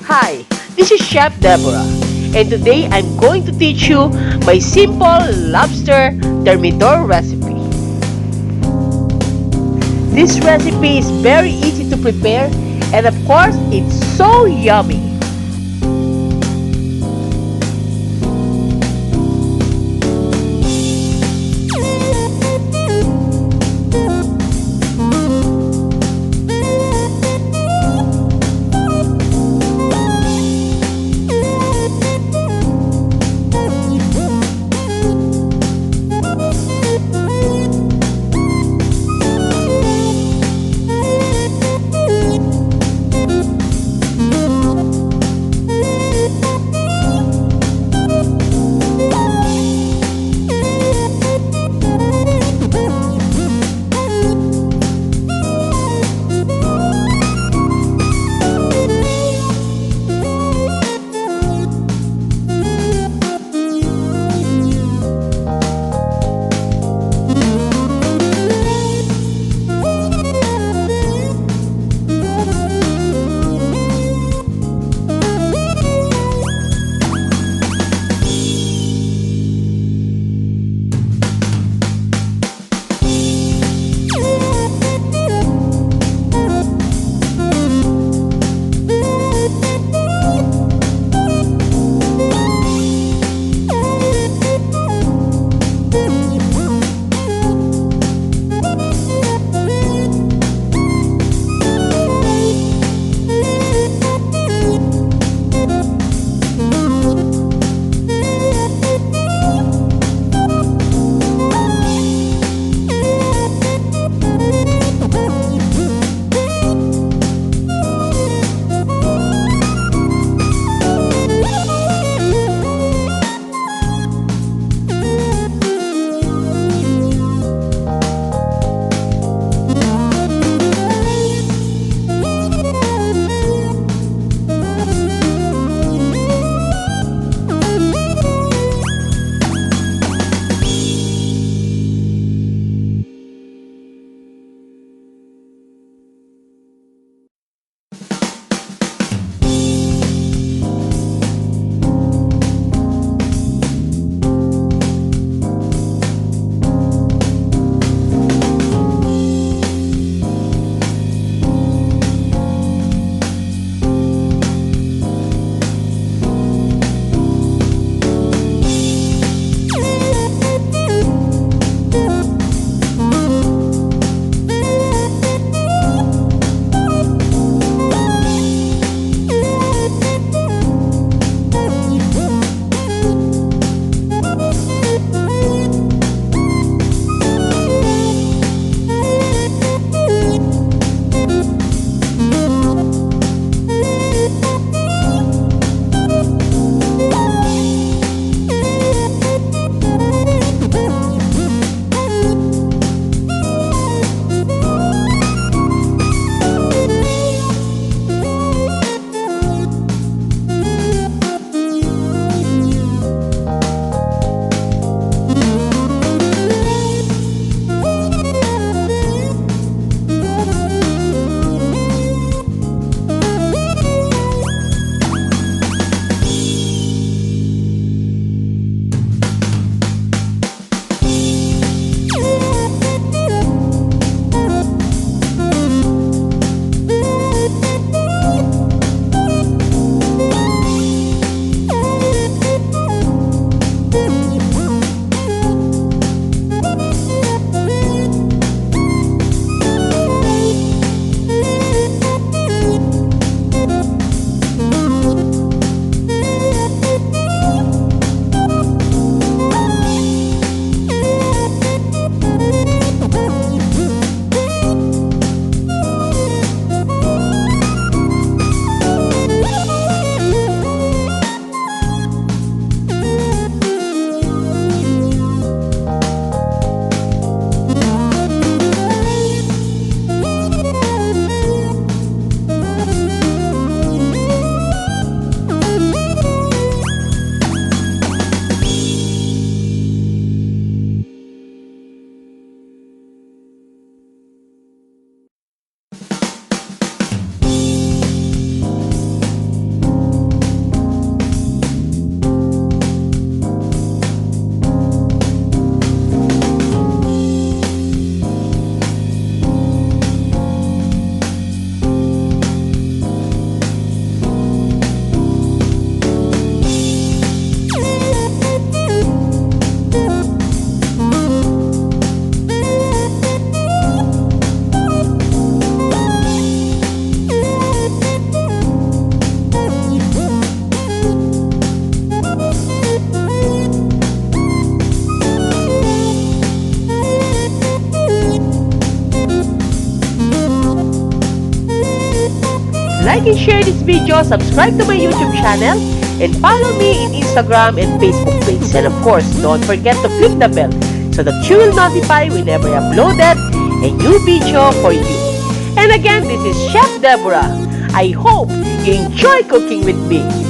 Hi, this is Chef Deborah, and today I'm going to teach you my simple lobster thermidor recipe. This recipe is very easy to prepare, and of course, it's so yummy. like and share this video, subscribe to my YouTube channel, and follow me in Instagram and Facebook page. And of course, don't forget to click the bell so that you will notify whenever I uploaded a new video for you. And again, this is Chef Deborah. I hope you enjoy cooking with me.